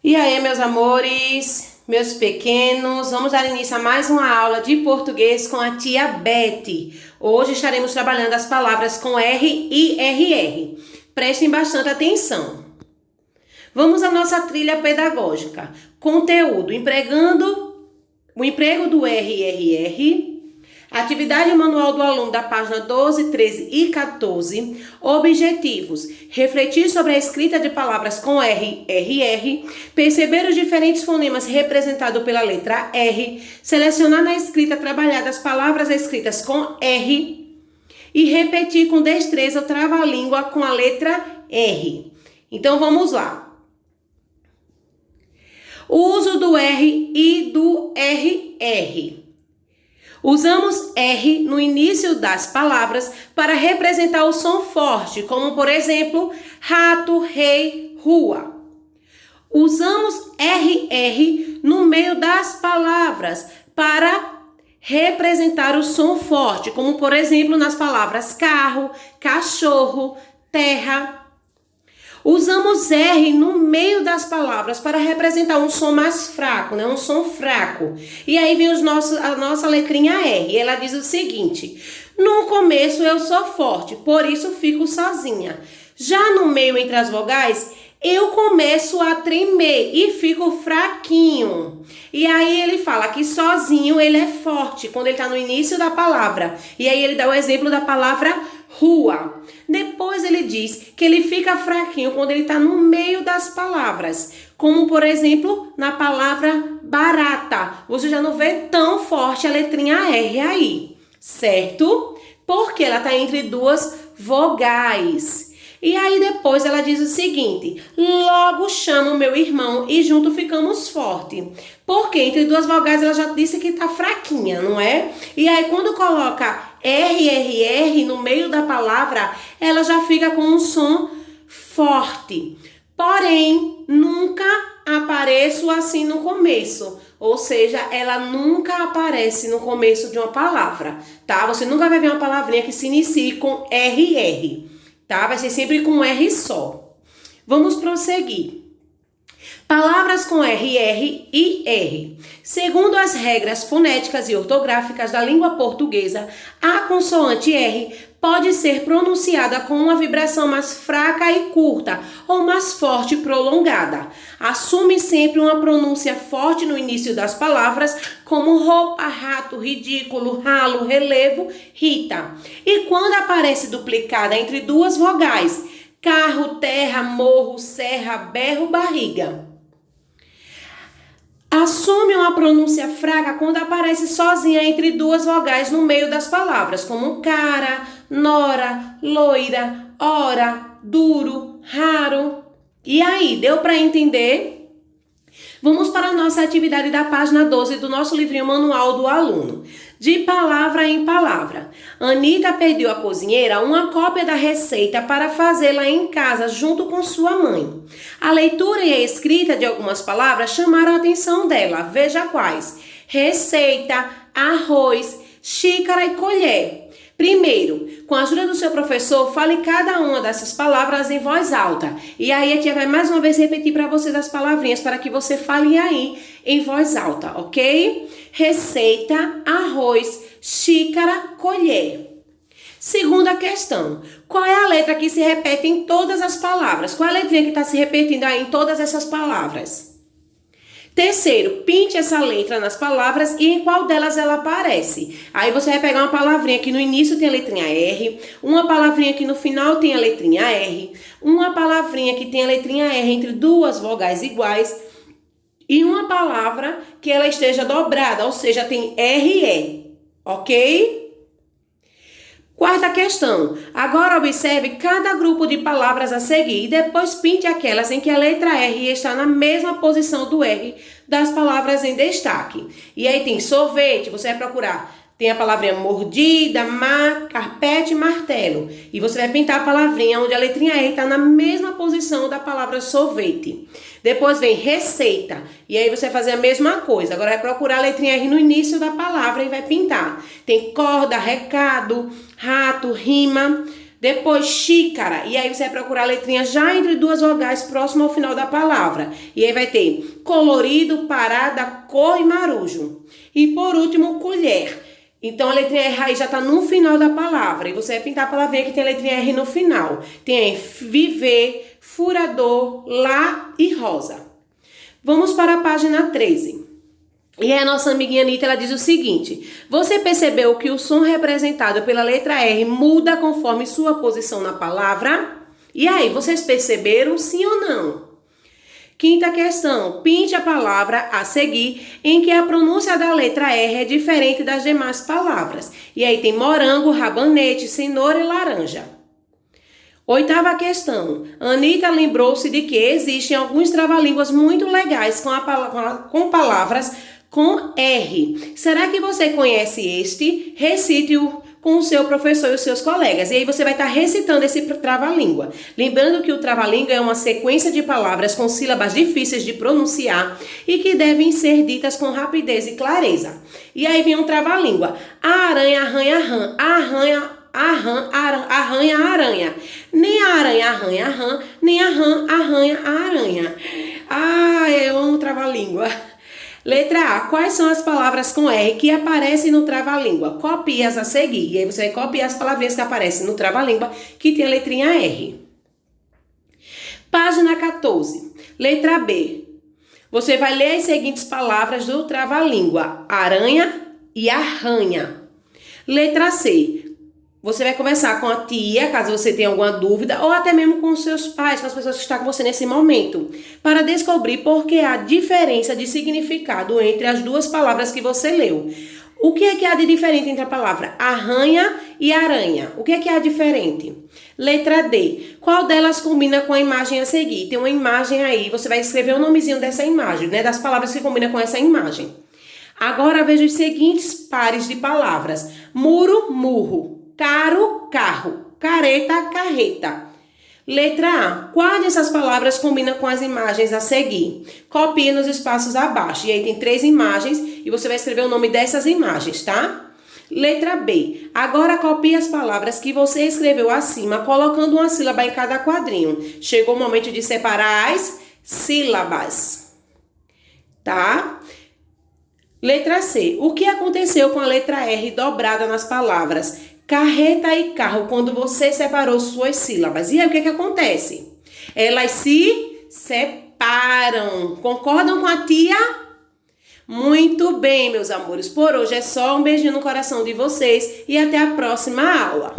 E aí, meus amores, meus pequenos, vamos dar início a mais uma aula de português com a tia Beth. Hoje estaremos trabalhando as palavras com R e RR. Prestem bastante atenção. Vamos à nossa trilha pedagógica. Conteúdo: o emprego do R e RR. Atividade manual do aluno da página 12, 13 e 14. Objetivos: refletir sobre a escrita de palavras com R e RR, perceber os diferentes fonemas representados pela letra R, selecionar na escrita trabalhada as palavras escritas com R e repetir com destreza o trava-língua com a letra R. Então vamos lá. O uso do R e do RR. Usamos R no início das palavras para representar o som forte, como por exemplo, rato, rei, rua. Usamos RR no meio das palavras para representar o som forte, como por exemplo nas palavras carro, cachorro, terra. Usamos R no meio das palavras para representar um som mais fraco, né? Um som fraco. E aí vem a nossa letrinha R. Ela diz o seguinte: no começo eu sou forte, por isso fico sozinha. Já no meio entre as vogais, eu começo a tremer e fico fraquinho. E aí ele fala que sozinho ele é forte, quando ele está no início da palavra. E aí ele dá o exemplo da palavra rua. Depois ele diz que ele fica fraquinho quando ele está no meio das palavras. Como, por exemplo, na palavra barata. Você já não vê tão forte a letrinha R aí, certo? Porque ela está entre duas vogais. E aí depois ela diz o seguinte: logo chamo meu irmão e junto ficamos fortes. Porque entre duas vogais ela já disse que tá fraquinha, não é? E aí quando coloca RRR no meio da palavra, ela já fica com um som forte. Porém, nunca apareço assim no começo. Ou seja, ela nunca aparece no começo de uma palavra, tá? Você nunca vai ver uma palavrinha que se inicie com RR. Tá? Vai ser sempre com R só. Vamos prosseguir. Palavras com RR e R. Segundo as regras fonéticas e ortográficas da língua portuguesa, a consoante R pode ser pronunciada com uma vibração mais fraca e curta ou mais forte e prolongada. Assume sempre uma pronúncia forte no início das palavras, como roupa, rato, ridículo, ralo, relevo, Rita. E quando aparece duplicada entre duas vogais, carro, terra, morro, serra, berro, barriga. Assume uma pronúncia fraca quando aparece sozinha entre duas vogais no meio das palavras, como cara, nora, loira, hora, duro, raro. E aí, deu para entender? Vamos para a nossa atividade da página 12 do nosso livrinho manual do aluno. De palavra em palavra. Anita pediu à cozinheira uma cópia da receita para fazê-la em casa junto com sua mãe. A leitura e a escrita de algumas palavras chamaram a atenção dela. Veja quais: receita, arroz, xícara e colher. Primeiro, com a ajuda do seu professor, fale cada uma dessas palavras em voz alta. E aí a tia vai mais uma vez repetir para vocês as palavrinhas para que você fale aí em voz alta, ok? Receita, arroz, xícara, colher. Segunda questão: qual é a letra que se repete em todas as palavras? Qual é a letrinha que está se repetindo aí em todas essas palavras? Terceiro, pinte essa letra nas palavras e em qual delas ela aparece. Aí você vai pegar uma palavrinha que no início tem a letrinha R, uma palavrinha que no final tem a letrinha R, uma palavrinha que tem a letrinha R entre duas vogais iguais e uma palavra que ela esteja dobrada, ou seja, tem RE, ok? Quarta questão. Agora observe cada grupo de palavras a seguir e depois pinte aquelas em que a letra R está na mesma posição do R das palavras em destaque. E aí tem sorvete, você vai procurar. Tem a palavrinha mordida, mar, carpete, martelo. E você vai pintar a palavrinha onde a letrinha R está na mesma posição da palavra sorvete. Depois vem receita. E aí você vai fazer a mesma coisa. Agora vai procurar a letrinha R no início da palavra e vai pintar. Tem corda, recado, rato, rima, Depois, xícara. E aí você vai procurar a letrinha já entre duas vogais próximo ao final da palavra. E aí vai ter colorido, parada, cor e marujo. E por último, colher. Então a letrinha R aí já está no final da palavra. E você vai pintar a palavrinha que tem a letrinha R no final. Tem viver, furador, lá e rosa. Vamos para a página 13. E a nossa amiguinha Anitta, ela diz o seguinte: você percebeu que o som representado pela letra R muda conforme sua posição na palavra? E aí, vocês perceberam sim ou não? Quinta questão: pinte a palavra a seguir em que a pronúncia da letra R é diferente das demais palavras. E aí tem morango, rabanete, cenoura e laranja. Oitava questão: Anitta lembrou-se de que existem alguns trava-línguas muito legais com palavras com R. Será que você conhece este? Recite-o com o seu professor e os seus colegas. E aí você vai estar recitando esse trava-língua. Lembrando que o trava-língua é uma sequência de palavras com sílabas difíceis de pronunciar e que devem ser ditas com rapidez e clareza. E aí vem um trava-língua. A aranha arranha rã. Arranha a aranha. Nem a aranha arranha a rã, nem a rã arranha a aranha. Ah, eu amo trava-língua. Letra A. Quais são as palavras com R que aparecem no trava-língua? Copie-as a seguir. E aí você vai copiar as palavrinhas que aparecem no trava-língua que tem a letrinha R. Página 14. Letra B. Você vai ler as seguintes palavras do trava-língua: aranha e arranha. Letra C. Você vai conversar com a tia, caso você tenha alguma dúvida, ou até mesmo com os seus pais, com as pessoas que estão com você nesse momento, para descobrir por que há diferença de significado entre as duas palavras que você leu. O que é que há de diferente entre a palavra arranha e aranha? O que é que há diferente? Letra D. Qual delas combina com a imagem a seguir? Tem uma imagem aí, você vai escrever o nomezinho dessa imagem, né? Das palavras que combinam com essa imagem. Agora veja os seguintes pares de palavras: muro, murro. Caro, carro. Careta, carreta. Letra A. Qual dessas palavras combina com as imagens a seguir? Copie nos espaços abaixo. E aí tem 3 imagens e você vai escrever o nome dessas imagens, tá? Letra B. Agora copie as palavras que você escreveu acima, colocando uma sílaba em cada quadrinho. Chegou o momento de separar as sílabas. Tá? Letra C. O que aconteceu com a letra R dobrada nas palavras carreta e carro, quando você separou suas sílabas? E aí, o que acontece? Elas se separam. Concordam com a tia? Muito bem, meus amores. Por hoje é só. Um beijinho no coração de vocês e até a próxima aula.